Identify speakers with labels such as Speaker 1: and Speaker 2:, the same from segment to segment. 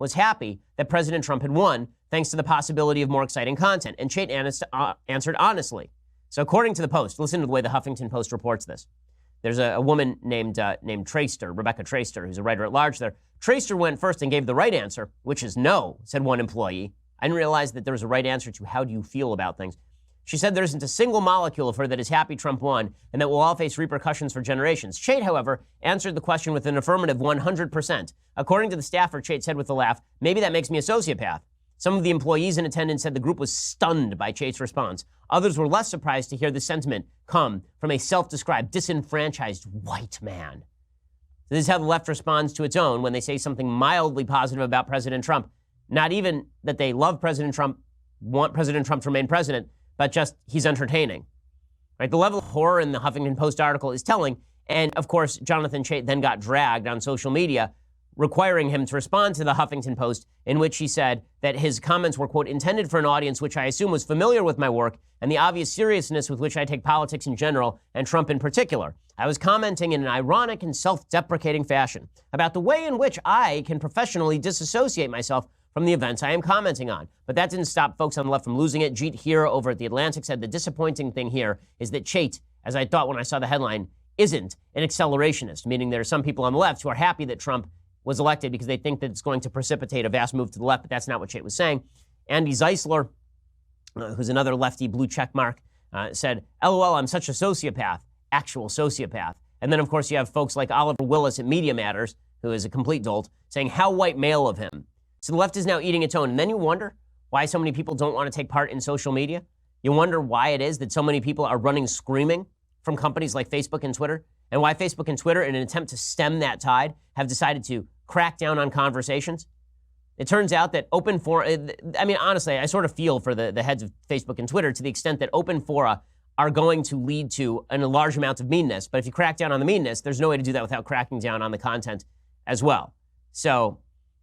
Speaker 1: was happy that President Trump had won thanks to the possibility of more exciting content. And Chait answered honestly. So according to the Post, listen to the way the Huffington Post reports this. There's a woman named Traister, Rebecca Traister, who's a writer at large there. Traister went first and gave the right answer, which is no, said one employee. I didn't realize that there was a right answer to how do you feel about things. She said there isn't a single molecule of her that is happy Trump won and that we'll all face repercussions for generations. Chait, however, answered the question with an affirmative 100%. According to the staffer, Chait said with a laugh, maybe that makes me a sociopath. Some of the employees in attendance said the group was stunned by Chait's response. Others were less surprised to hear the sentiment come from a self-described disenfranchised white man. So this is how the left responds to its own when they say something mildly positive about President Trump. Not even that they love President Trump, want President Trump to remain president, but just he's entertaining. Right? The level of horror in the Huffington Post article is telling. And of course, Jonathan Chait then got dragged on social media, requiring him to respond to the Huffington Post, in which he said that his comments were, quote, intended for an audience which I assume was familiar with my work and the obvious seriousness with which I take politics in general and Trump in particular. I was commenting in an ironic and self-deprecating fashion about the way in which I can professionally disassociate myself from the events I am commenting on. But that didn't stop folks on the left from losing it. Jeet here over at The Atlantic said the disappointing thing here is that Chait, as I thought when I saw the headline, isn't an accelerationist, meaning there are some people on the left who are happy that Trump was elected because they think that it's going to precipitate a vast move to the left, but that's not what Chait was saying. Andy Zeisler, who's another lefty blue check mark, said, LOL, I'm such a sociopath, actual sociopath. And then, of course, you have folks like Oliver Willis at Media Matters, who is a complete dolt, saying, how white male of him. So the left is now eating its own. And then you wonder why so many people don't want to take part in social media. You wonder why it is that so many people are running screaming from companies like Facebook and Twitter, and why Facebook and Twitter, in an attempt to stem that tide, have decided to crack down on conversations. It turns out that open fora, I mean, honestly, I sort of feel for the heads of Facebook and Twitter to the extent that open fora are going to lead to a large amount of meanness. But if you crack down on the meanness, there's no way to do that without cracking down on the content as well. So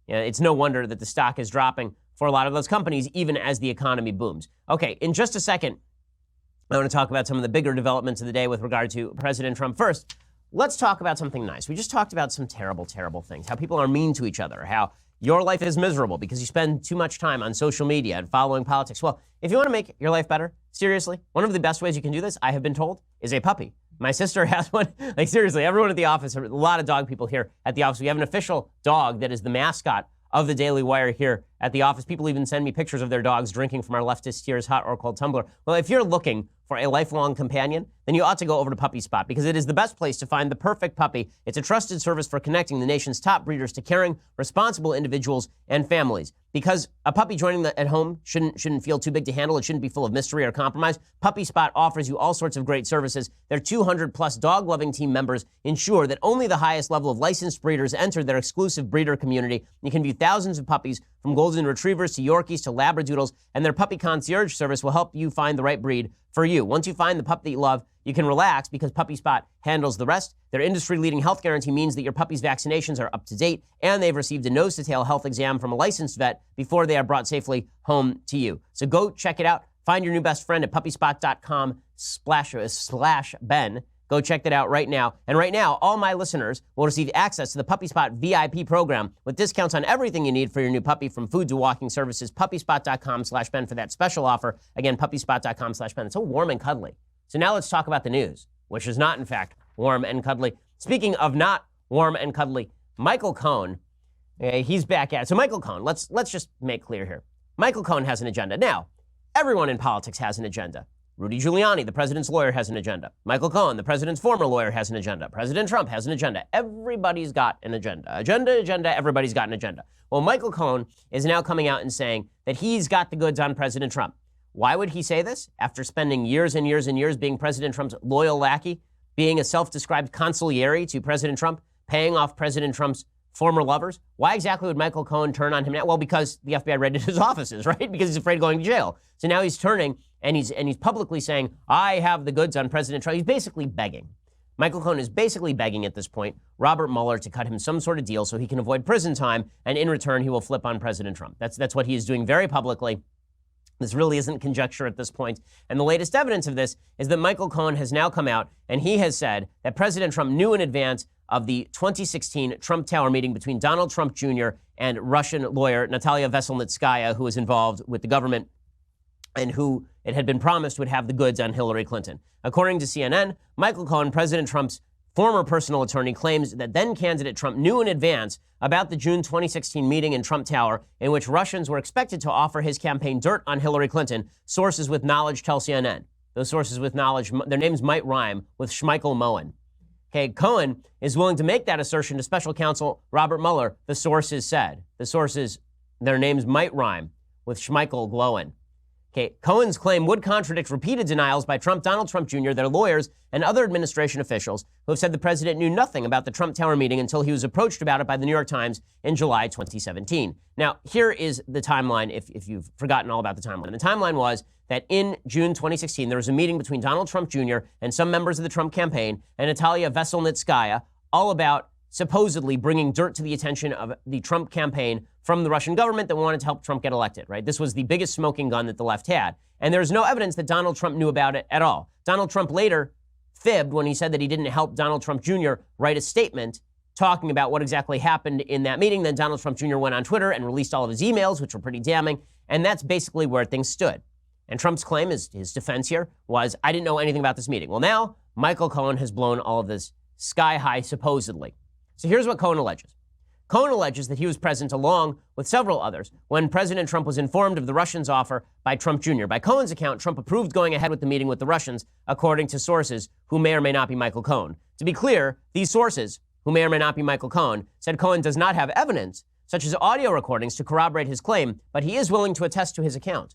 Speaker 1: it's no wonder that the stock is dropping for a lot of those companies, even as the economy booms. Okay, in just a second, I want to talk about some of the bigger developments of the day with regard to President Trump. First, let's talk about something nice. We just talked about some terrible, terrible things, how people are mean to each other, how your life is miserable because you spend too much time on social media and following politics. Well, if you want to make your life better, seriously, one of the best ways you can do this, I have been told, is a puppy. My sister has one. Like, seriously, everyone at the office, a lot of dog people here at the office. We have an official dog that is the mascot of the Daily Wire here at the office. People even send me pictures of their dogs drinking from our leftist tears hot or cold tumbler. Well, if you're looking for a lifelong companion, then you ought to go over to Puppy Spot because it is the best place to find the perfect puppy. It's a trusted service for connecting the nation's top breeders to caring, responsible individuals and families. Because a puppy joining at home shouldn't feel too big to handle. It shouldn't be full of mystery or compromise. Puppy Spot offers you all sorts of great services. Their 200-plus dog-loving team members ensure that only the highest level of licensed breeders enter their exclusive breeder community. You can view thousands of puppies, from golden retrievers to Yorkies to Labradoodles, and their puppy concierge service will help you find the right breed for you. Once you find the pup that you love, you can relax because Puppy Spot handles the rest. Their industry-leading health guarantee means that your puppy's vaccinations are up to date and they've received a nose-to-tail health exam from a licensed vet before they are brought safely home to you. So go check it out. Find your new best friend at puppyspot.com/Ben. Go check that out right now. And right now, all my listeners will receive access to the Puppy Spot VIP program with discounts on everything you need for your new puppy, from food to walking services. Puppyspot.com/Ben for that special offer. Again, puppyspot.com/Ben. It's so warm and cuddly. So now let's talk about the news, which is not, in fact, warm and cuddly. Speaking of not warm and cuddly, Michael Cohen, he's back at it. So Michael Cohen, let's just make clear here. Michael Cohen has an agenda. Now, everyone in politics has an agenda. Rudy Giuliani, the president's lawyer, has an agenda. Michael Cohen, the president's former lawyer, has an agenda. President Trump has an agenda. Everybody's got an agenda. Agenda, everybody's got an agenda. Well, Michael Cohen is now coming out and saying that he's got the goods on President Trump. Why would he say this after spending years and years and years being President Trump's loyal lackey, being a self-described consigliere to President Trump, paying off President Trump's former lovers? Why exactly would Michael Cohen turn on him now? Well, because the FBI raided his offices, right? Because he's afraid of going to jail. So now he's turning and he's publicly saying, I have the goods on President Trump. He's basically begging. Michael Cohen is basically begging at this point Robert Mueller to cut him some sort of deal so he can avoid prison time, and in return, he will flip on President Trump. That's what he is doing very publicly. This really isn't conjecture at this point. And the latest evidence of this is that Michael Cohen has now come out and he has said that President Trump knew in advance of the 2016 Trump Tower meeting between Donald Trump Jr. and Russian lawyer Natalia Veselnitskaya, who was involved with the government and who it had been promised would have the goods on Hillary Clinton. According to CNN, Michael Cohen, President Trump's former personal attorney, claims that then-candidate Trump knew in advance about the June 2016 meeting in Trump Tower in which Russians were expected to offer his campaign dirt on Hillary Clinton. Sources with knowledge tell CNN. Those sources with knowledge, their names might rhyme with Schmeichel Moen. Okay, Cohen is willing to make that assertion to special counsel Robert Mueller, the sources said. The sources, their names might rhyme with Schmeichel Glowen. Okay, Cohen's claim would contradict repeated denials by Donald Trump Jr., their lawyers, and other administration officials who have said the president knew nothing about the Trump Tower meeting until he was approached about it by the New York Times in July 2017. Now, here is the timeline, if you've forgotten all about the timeline. The timeline was that in June 2016, there was a meeting between Donald Trump Jr. and some members of the Trump campaign and Natalia Veselnitskaya, all about supposedly bringing dirt to the attention of the Trump campaign from the Russian government that wanted to help Trump get elected, right? This was the biggest smoking gun that the left had. And there's no evidence that Donald Trump knew about it at all. Donald Trump later fibbed when he said that he didn't help Donald Trump Jr. write a statement talking about what exactly happened in that meeting. Then Donald Trump Jr. went on Twitter and released all of his emails, which were pretty damning. And that's basically where things stood. And Trump's claim, his defense here, was, I didn't know anything about this meeting. Well, now Michael Cohen has blown all of this sky high, supposedly. So here's what Cohen alleges. Cohen alleges that he was present along with several others when President Trump was informed of the Russians' offer by Trump Jr. By Cohen's account, Trump approved going ahead with the meeting with the Russians, according to sources who may or may not be Michael Cohen. To be clear, these sources, who may or may not be Michael Cohen, said Cohen does not have evidence, such as audio recordings, to corroborate his claim, but he is willing to attest to his account.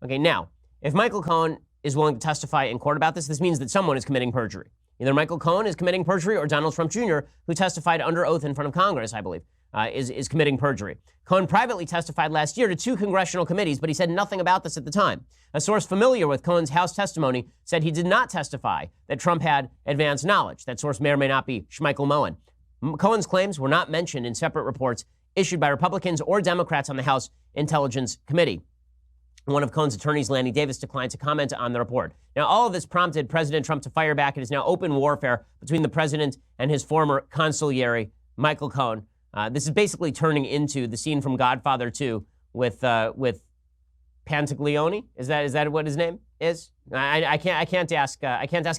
Speaker 1: Okay, now, if Michael Cohen is willing to testify in court about this, this means that someone is committing perjury. Either Michael Cohen is committing perjury or Donald Trump Jr., who testified under oath in front of Congress, I believe, is committing perjury. Cohen privately testified last year to 2 congressional committees, but he said nothing about this at the time. A source familiar with Cohen's House testimony said he did not testify that Trump had advanced knowledge. That source may or may not be Schmeichel Moen. Cohen's claims were not mentioned in separate reports issued by Republicans or Democrats on the House Intelligence Committee. One of Cohen's attorneys, Lanny Davis, declined to comment on the report. Now, all of this prompted President Trump to fire back. It is now open warfare between the president and his former consigliere, Michael Cohen. This is basically turning into the scene from Godfather 2 with Pantaglione. Is that what his name is? I can't ask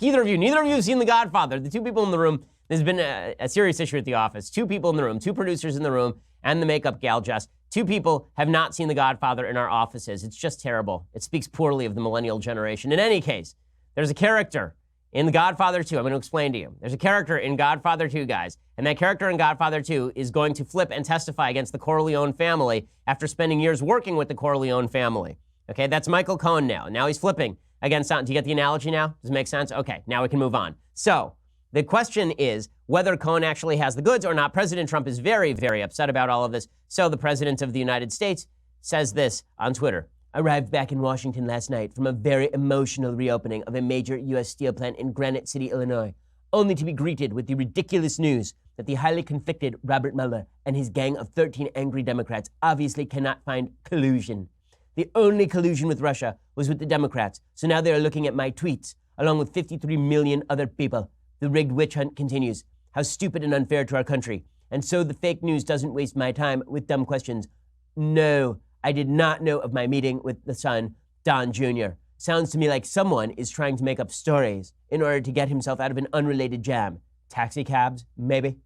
Speaker 1: either of you. Neither of you have seen The Godfather. The 2 people in the room. There's been a serious issue at the office. 2 people in the room, 2 producers in the room, and the makeup gal Jess. 2 people have not seen The Godfather in our offices. It's just terrible. It speaks poorly of the millennial generation. In any case, there's a character in The Godfather 2. I'm going to explain to you. There's a character in Godfather 2, guys. And that character in Godfather 2 is going to flip and testify against the Corleone family after spending years working with the Corleone family. Okay, that's Michael Cohen now. Now he's flipping against, do you get the analogy now? Does it make sense? Okay, now we can move on. So, the question is whether Cohen actually has the goods or not. President Trump is very, very upset about all of this. So the President of the United States says this on Twitter. Arrived back in Washington last night from a very emotional reopening of a major U.S. steel plant in Granite City, Illinois, only to be greeted with the ridiculous news that the highly conflicted Robert Mueller and his gang of 13 angry Democrats obviously cannot find collusion. The only collusion with Russia was with the Democrats. So now they are looking at my tweets, along with 53 million other people. The rigged witch hunt continues. How stupid and unfair to our country. And so the fake news doesn't waste my time with dumb questions. No, I did not know of my meeting with the son, Don Jr. Sounds to me like someone is trying to make up stories in order to get himself out of an unrelated jam. Taxi cabs, maybe.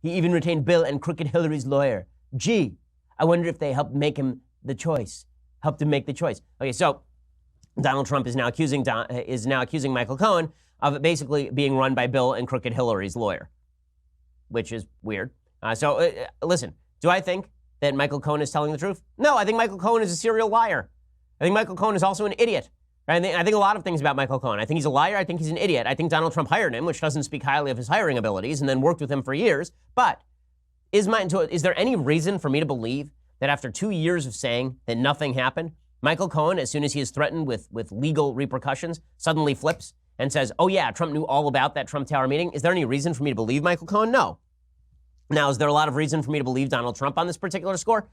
Speaker 1: He even retained Bill and Crooked Hillary's lawyer. Gee, I wonder if they helped make him the choice. Helped him make the choice. Okay, so Donald Trump is now accusing Michael Cohen of basically being run by Bill and Crooked Hillary's lawyer, which is weird. Listen, do I think that Michael Cohen is telling the truth? No, I think Michael Cohen is a serial liar. I think Michael Cohen is also an idiot. Right? I think a lot of things about Michael Cohen. I think he's a liar. I think he's an idiot. I think Donald Trump hired him, which doesn't speak highly of his hiring abilities, and then worked with him for years. But is there any reason for me to believe that after 2 years of saying that nothing happened, Michael Cohen, as soon as he is threatened with legal repercussions, suddenly flips and says, oh yeah, Trump knew all about that Trump Tower meeting? Is there any reason for me to believe Michael Cohen? No. Now, is there a lot of reason for me to believe Donald Trump on this particular score?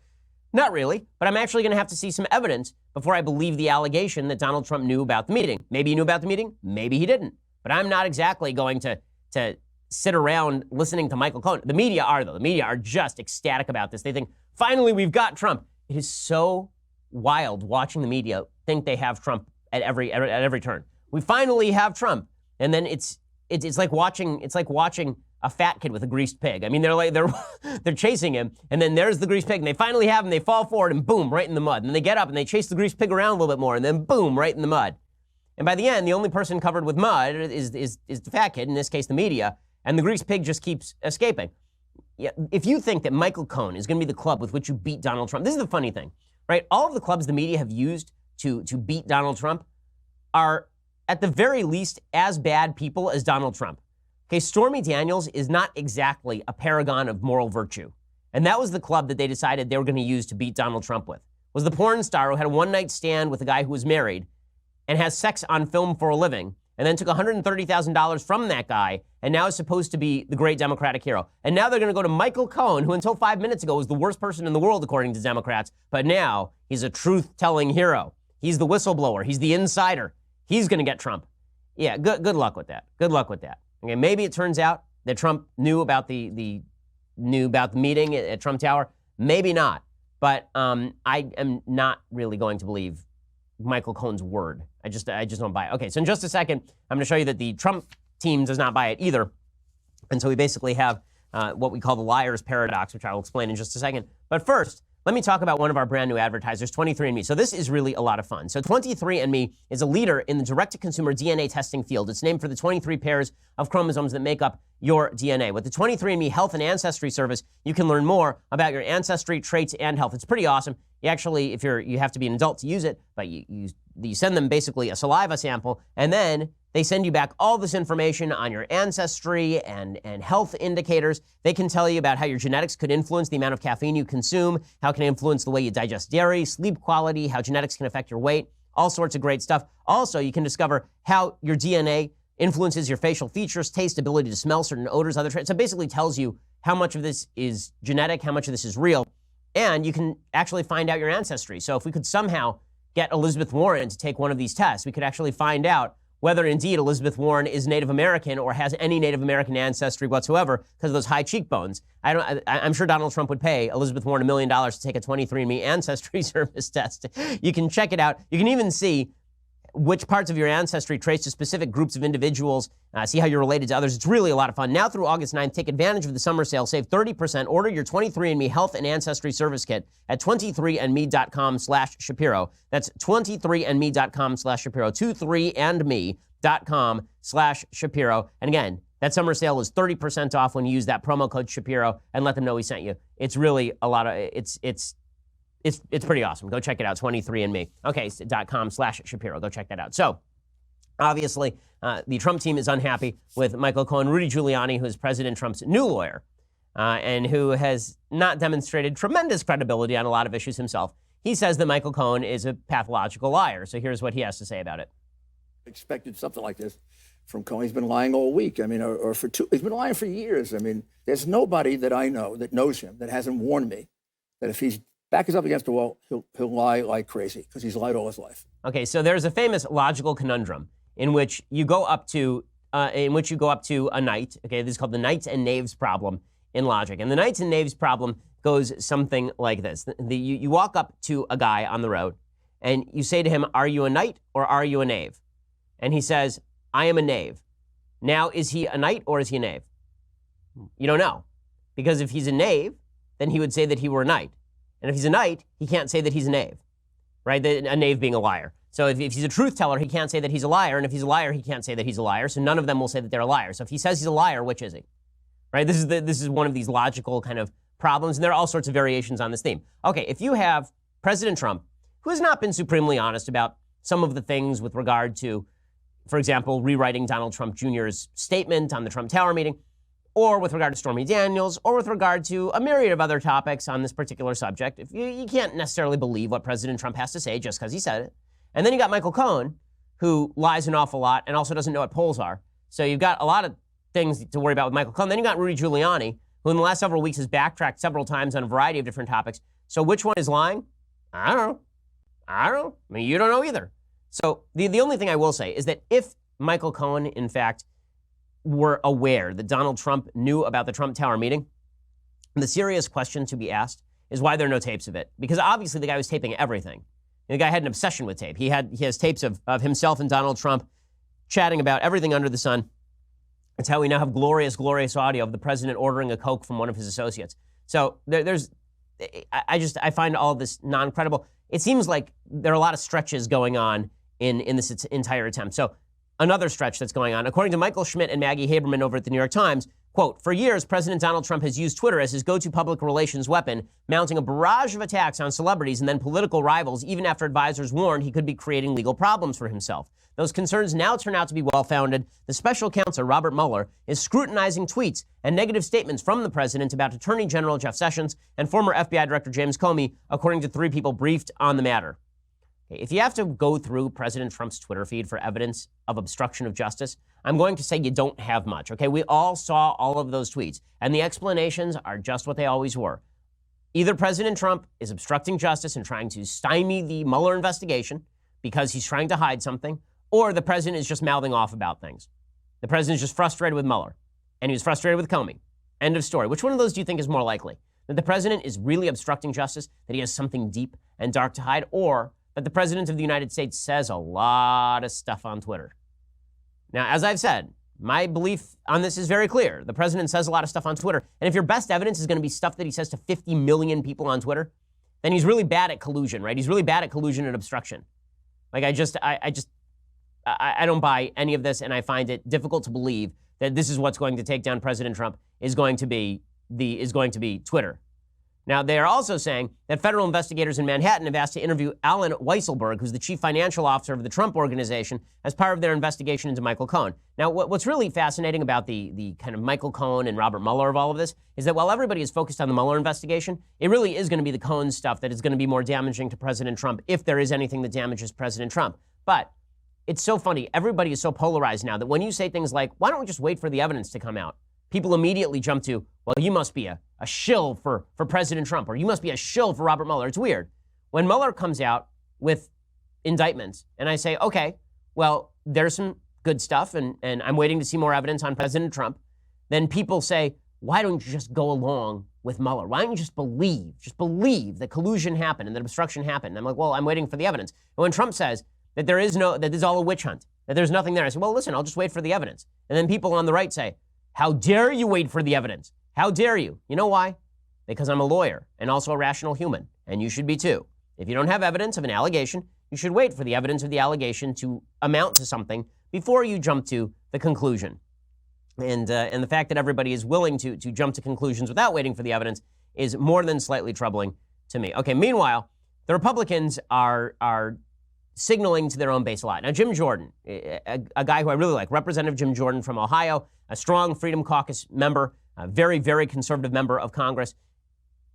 Speaker 1: Not really, but I'm actually going to have to see some evidence before I believe the allegation that Donald Trump knew about the meeting. Maybe he knew about the meeting, maybe he didn't. But I'm not exactly going to sit around listening to Michael Cohen. The media are, though. The media are just ecstatic about this. They think, finally, we've got Trump. It is so wild watching the media think they have Trump at every turn. We finally have Trump. And then it's like watching a fat kid with a greased pig. I mean, they're chasing him, and then there's the greased pig, and they finally have him, they fall forward, and boom, right in the mud. And then they get up, and they chase the greased pig around a little bit more, and then boom, right in the mud. And by the end, the only person covered with mud is the fat kid, in this case, the media, and the greased pig just keeps escaping. Yeah, if you think that Michael Cohen is going to be the club with which you beat Donald Trump, this is the funny thing, right? All of the clubs the media have used to beat Donald Trump are, at the very least, as bad people as Donald Trump. Okay, Stormy Daniels is not exactly a paragon of moral virtue. And that was the club that they decided they were going to use to beat Donald Trump with. Was the porn star who had a one-night stand with a guy who was married and has sex on film for a living, and then took $130,000 from that guy, and now is supposed to be the great Democratic hero. And now they're going to go to Michael Cohen, who until 5 minutes ago was the worst person in the world, according to Democrats, but now he's a truth-telling hero. He's the whistleblower. He's the insider. He's going to get Trump. Yeah, good luck with that. Good luck with that. Okay, maybe it turns out that Trump knew about the meeting at Trump Tower. Maybe not. But I am not really going to believe Michael Cohen's word. I just don't buy it. Okay, so in just a second, I'm going to show you that the Trump team does not buy it either. And so we basically have what we call the liar's paradox, which I will explain in just a second. But first, let me talk about one of our brand new advertisers, 23andMe. So this is really a lot of fun. So 23andMe is a leader in the direct-to-consumer DNA testing field. It's named for the 23 pairs of chromosomes that make up your DNA. With the 23andMe Health and Ancestry service, you can learn more about your ancestry, traits, and health. It's pretty awesome. You actually, you have to be an adult to use it, but you send them basically a saliva sample, and then they send you back all this information on your ancestry and health indicators. They can tell you about how your genetics could influence the amount of caffeine you consume, how it can influence the way you digest dairy, sleep quality, how genetics can affect your weight, all sorts of great stuff. Also, you can discover how your DNA influences your facial features, taste, ability to smell certain odors, other traits. So it basically tells you how much of this is genetic, how much of this is real, and you can actually find out your ancestry. So if we could somehow get Elizabeth Warren to take one of these tests, we could actually find out whether indeed Elizabeth Warren is Native American or has any Native American ancestry whatsoever because of those high cheekbones. I'm sure Donald Trump would pay Elizabeth Warren $1 million to take a 23andMe ancestry service test. You can check it out. You can even see which parts of your ancestry trace to specific groups of individuals, see how you're related to others. It's really a lot of fun. Now through August 9th, take advantage of the summer sale. Save 30%. Order your 23andMe Health and Ancestry Service Kit at 23andme.com/Shapiro. That's 23andme.com/Shapiro. 23andme.com/Shapiro. And again, that summer sale is 30% off when you use that promo code Shapiro and let them know we sent you. It's really a lot of, it's pretty awesome. Go check it out, 23andme. Okay, .com/Shapiro. Go check that out. So, obviously, the Trump team is unhappy with Michael Cohen. Rudy Giuliani, who is President Trump's new lawyer, and who has not demonstrated tremendous credibility on a lot of issues himself, he says that Michael Cohen is a pathological liar. So here's what he has to say about it.
Speaker 2: Expected something like this from Cohen. He's been lying all week. I mean, he's been lying for years. I mean, there's nobody that I know that knows him that hasn't warned me that if he's back is up against the wall, he'll lie like crazy because he's lied all his life.
Speaker 1: Okay, so there's a famous logical conundrum in which you go up to a knight. Okay, this is called the knights and knaves problem in logic, and the knights and knaves problem goes something like this: you walk up to a guy on the road, and you say to him, "Are you a knight or are you a knave?" And he says, "I am a knave." Now, is he a knight or is he a knave? You don't know, because if he's a knave, then he would say that he were a knight. And if he's a knight, he can't say that he's a knave, right? A knave being a liar. So if he's a truth teller, he can't say that he's a liar. And if he's a liar, he can't say that he's a liar. So none of them will say that they're a liar. So if he says he's a liar, which is he? Right? This is one of these logical kind of problems. And there are all sorts of variations on this theme. Okay, if you have President Trump, who has not been supremely honest about some of the things with regard to, for example, rewriting Donald Trump Jr.'s statement on the Trump Tower meeting, or with regard to Stormy Daniels, or with regard to a myriad of other topics on this particular subject. If you can't necessarily believe what President Trump has to say just because he said it. And then you got Michael Cohen, who lies an awful lot and also doesn't know what polls are. So you've got a lot of things to worry about with Michael Cohen. Then you got Rudy Giuliani, who in the last several weeks has backtracked several times on a variety of different topics. So which one is lying? I don't know. I mean, you don't know either. So the only thing I will say is that if Michael Cohen, in fact, were aware that Donald Trump knew about the Trump Tower meeting, the serious question to be asked is why there are no tapes of it. Because obviously the guy was taping everything. The guy had an obsession with tape. He has tapes of himself and Donald Trump chatting about everything under the sun. It's how we now have glorious, glorious audio of the president ordering a Coke from one of his associates. So I find all of this non-credible. It seems like there are a lot of stretches going on in this entire attempt. So another stretch that's going on, according to Michael Schmidt and Maggie Haberman over at the New York Times, quote, for years, President Donald Trump has used Twitter as his go-to public relations weapon, mounting a barrage of attacks on celebrities and then political rivals, even after advisors warned he could be creating legal problems for himself. Those concerns now turn out to be well-founded. The special counsel, Robert Mueller, is scrutinizing tweets and negative statements from the president about Attorney General Jeff Sessions and former FBI Director James Comey, according to 3 people briefed on the matter. If you have to go through President Trump's Twitter feed for evidence of obstruction of justice, I'm going to say you don't have much, okay? We all saw all of those tweets, and the explanations are just what they always were. Either President Trump is obstructing justice and trying to stymie the Mueller investigation because he's trying to hide something, or the president is just mouthing off about things. The president is just frustrated with Mueller, and he was frustrated with Comey. End of story. Which one of those do you think is more likely? That the president is really obstructing justice, that he has something deep and dark to hide, or that the president of the United States says a lot of stuff on Twitter? Now, as I've said, my belief on this is very clear. The president says a lot of stuff on Twitter, and if your best evidence is going to be stuff that he says to 50 million people on Twitter, then he's really bad at collusion, right? He's really bad at collusion and obstruction. Like, I don't buy any of this, and I find it difficult to believe that this is what's going to take down President Trump is going to be Twitter. Now, they are also saying that federal investigators in Manhattan have asked to interview Alan Weisselberg, who's the chief financial officer of the Trump Organization, as part of their investigation into Michael Cohen. Now, what's really fascinating about the kind of Michael Cohen and Robert Mueller of all of this is that while everybody is focused on the Mueller investigation, it really is going to be the Cohen stuff that is going to be more damaging to President Trump if there is anything that damages President Trump. But it's so funny. Everybody is so polarized now that when you say things like, why don't we just wait for the evidence to come out? People immediately jump to, well, you must be a shill for President Trump, or you must be a shill for Robert Mueller. It's weird. When Mueller comes out with indictments, and I say, okay, well, there's some good stuff, and I'm waiting to see more evidence on President Trump, then people say, why don't you just go along with Mueller? Why don't you just believe that collusion happened and that obstruction happened? And I'm like, well, I'm waiting for the evidence. And when Trump says that that this is all a witch hunt, that there's nothing there, I say, well, listen, I'll just wait for the evidence. And then people on the right say, how dare you wait for the evidence? How dare you? You know why? Because I'm a lawyer and also a rational human, and you should be too. If you don't have evidence of an allegation, you should wait for the evidence of the allegation to amount to something before you jump to the conclusion. And the fact that everybody is willing to jump to conclusions without waiting for the evidence is more than slightly troubling to me. Okay, meanwhile, the Republicans are signaling to their own base a lot. Now, Jim Jordan, a guy who I really like, Representative Jim Jordan from Ohio, a strong Freedom Caucus member, a very, very conservative member of Congress,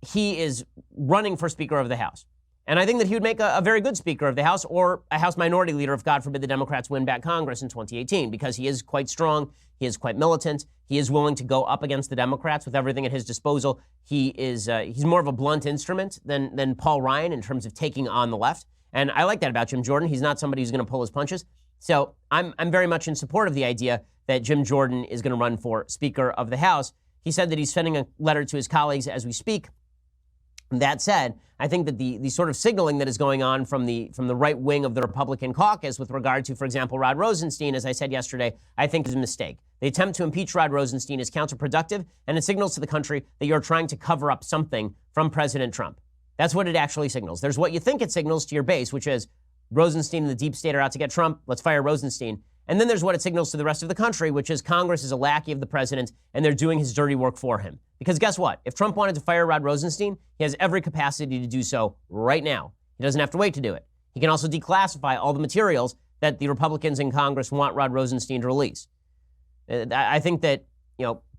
Speaker 1: he is running for Speaker of the House. And I think that he would make a very good Speaker of the House or a House Minority Leader if, God forbid, the Democrats win back Congress in 2018, because he is quite strong, he is quite militant, he is willing to go up against the Democrats with everything at his disposal. He's more of a blunt instrument than Paul Ryan in terms of taking on the left. And I like that about Jim Jordan. He's not somebody who's going to pull his punches. So I'm very much in support of the idea that Jim Jordan is going to run for Speaker of the House. He said that he's sending a letter to his colleagues as we speak. That said, I think that the sort of signaling that is going on from the right wing of the Republican caucus with regard to, for example, Rod Rosenstein, as I said yesterday, I think is a mistake. The attempt to impeach Rod Rosenstein is counterproductive, and it signals to the country that you're trying to cover up something from President Trump. That's what it actually signals. There's what you think it signals to your base, which is Rosenstein and the deep state are out to get Trump. Let's fire Rosenstein. And then there's what it signals to the rest of the country, which is Congress is a lackey of the president and they're doing his dirty work for him. Because guess what? If Trump wanted to fire Rod Rosenstein, he has every capacity to do so right now. He doesn't have to wait to do it. He can also declassify all the materials that the Republicans in Congress want Rod Rosenstein to release. I think that,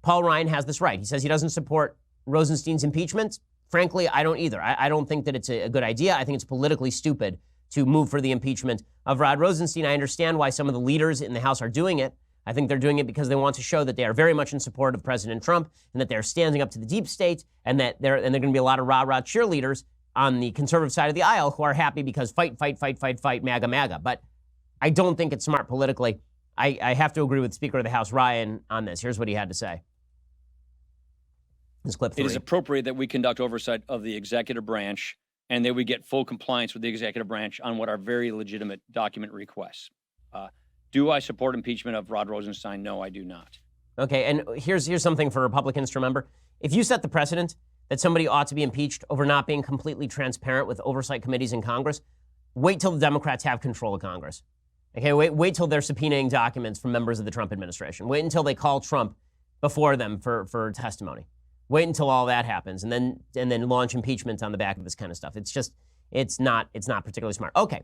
Speaker 1: Paul Ryan has this right. He says he doesn't support Rosenstein's impeachment. Frankly, I don't either. I don't think that it's a good idea. I think it's politically stupid to move for the impeachment of Rod Rosenstein. I understand why some of the leaders in the House are doing it. I think they're doing it because they want to show that they are very much in support of President Trump and that they're standing up to the deep state and that they're going to be a lot of rah-rah cheerleaders on the conservative side of the aisle who are happy because fight, MAGA, MAGA. But I don't think it's smart politically I have to agree with Speaker of the House Ryan on this. Here's what he had to say. This clip 3.
Speaker 3: It is appropriate that we conduct oversight of the executive branch and that we get full compliance with the executive branch on what are very legitimate document requests. Do I support impeachment of Rod Rosenstein? No, I do not.
Speaker 1: Okay, and here's something for Republicans to remember. If you set the precedent that somebody ought to be impeached over not being completely transparent with oversight committees in Congress, wait till the Democrats have control of Congress. Okay, wait till they're subpoenaing documents from members of the Trump administration. Wait until they call Trump before them for testimony. Wait until all that happens, and then launch impeachment on the back of this kind of stuff. It's not particularly smart. Okay.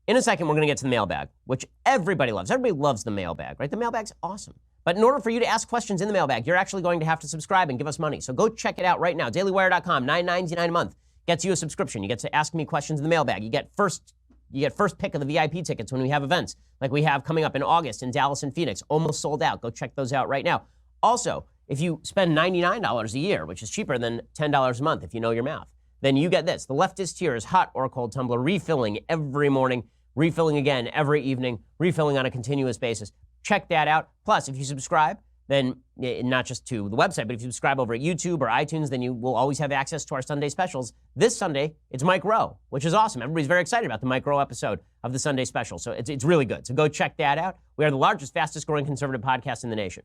Speaker 1: In a second, we're going to get to the mailbag, which everybody loves. Everybody loves the mailbag, right? The mailbag's awesome. But in order for you to ask questions in the mailbag, you're actually going to have to subscribe and give us money. So go check it out right now. DailyWire.com, $9.99 a month gets you a subscription. You get to ask me questions in the mailbag. You get first pick of the VIP tickets when we have events like we have coming up in August in Dallas and Phoenix. Almost sold out. Go check those out right now. Also, if you spend $99 a year, which is cheaper than $10 a month if you know your math, then you get this. The Leftist Tears hot or cold tumbler, refilling every morning, refilling again every evening, refilling on a continuous basis. Check that out. Plus, if you subscribe, then not just to the website, but if you subscribe over at YouTube or iTunes, then you will always have access to our Sunday specials. This Sunday, it's Mike Rowe, which is awesome. Everybody's very excited about the Mike Rowe episode of the Sunday special. So it's really good. So go check that out. We are the largest, fastest growing conservative podcast in the nation.